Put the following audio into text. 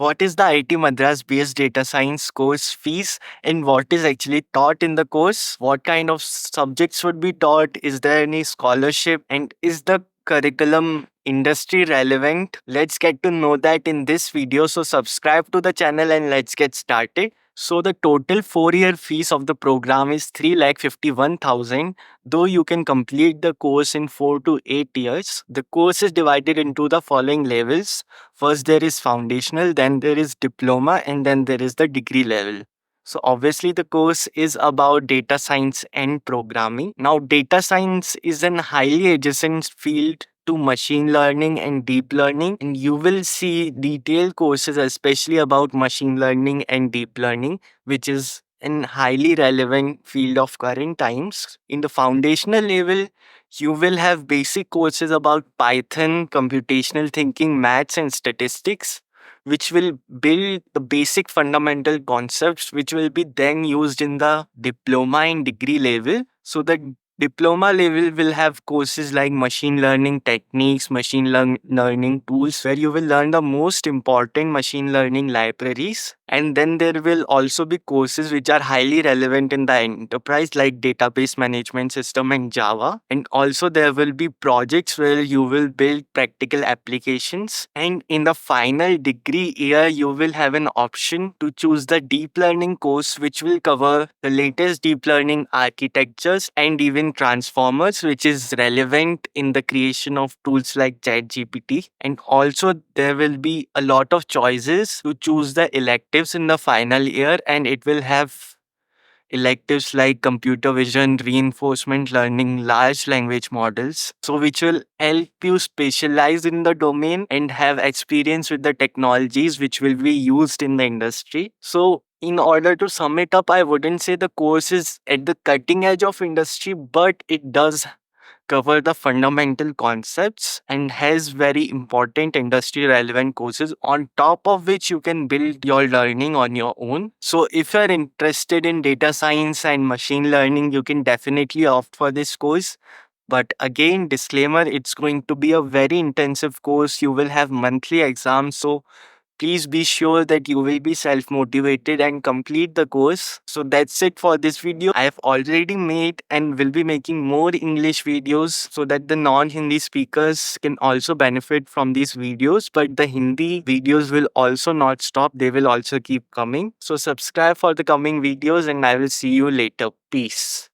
what is the IIT Madras based data science course fees and what is actually taught in the course? What kind of subjects would be taught? Is there any scholarship? And is the curriculum industry relevant? Let's get to know that in this video. So, subscribe to the channel and let's get started. So, the total 4-year fees of the program is 3,51,000. Though you can complete the course in 4 to 8 years, the course is divided into the following levels. First, there is foundational, then there is diploma, and then there is the degree level. So, obviously, the course is about data science and programming. Now, data science is an highly adjacent field to machine learning and deep learning, and you will see detailed courses, especially about machine learning and deep learning, which is an highly relevant field of current times. In the foundational level, you will have basic courses about Python, computational thinking, maths, and statistics, which will build the basic fundamental concepts, which will be then used in the diploma and degree level. So, the diploma level will have courses like machine learning techniques, learning tools, where you will learn the most important machine learning libraries. And then there will also be courses which are highly relevant in the enterprise, like database management system and Java. And also, there will be projects where you will build practical applications. And in the final degree year, you will have an option to choose the deep learning course, which will cover the latest deep learning architectures and even transformers, which is relevant in the creation of tools like ChatGPT. And also, there will be a lot of choices to choose the electives in the final year, and it will have electives like computer vision, reinforcement learning, large language models. So, which will help you specialize in the domain and have experience with the technologies which will be used in the industry. So, in order to sum it up, I wouldn't say the course is at the cutting edge of industry, but it does cover the fundamental concepts and has very important industry relevant courses on top of which you can build your learning on your own. So if you're interested in data science and machine learning, you can definitely opt for this course. But again, disclaimer, it's going to be a very intensive course. You will have monthly exams. So please be sure that you will be self motivated and complete the course. So that's it for this video. I have already made and will be making more English videos so that the non Hindi speakers can also benefit from these videos. But the Hindi videos will also not stop, they will also keep coming. So subscribe for the coming videos and I will see you later. Peace.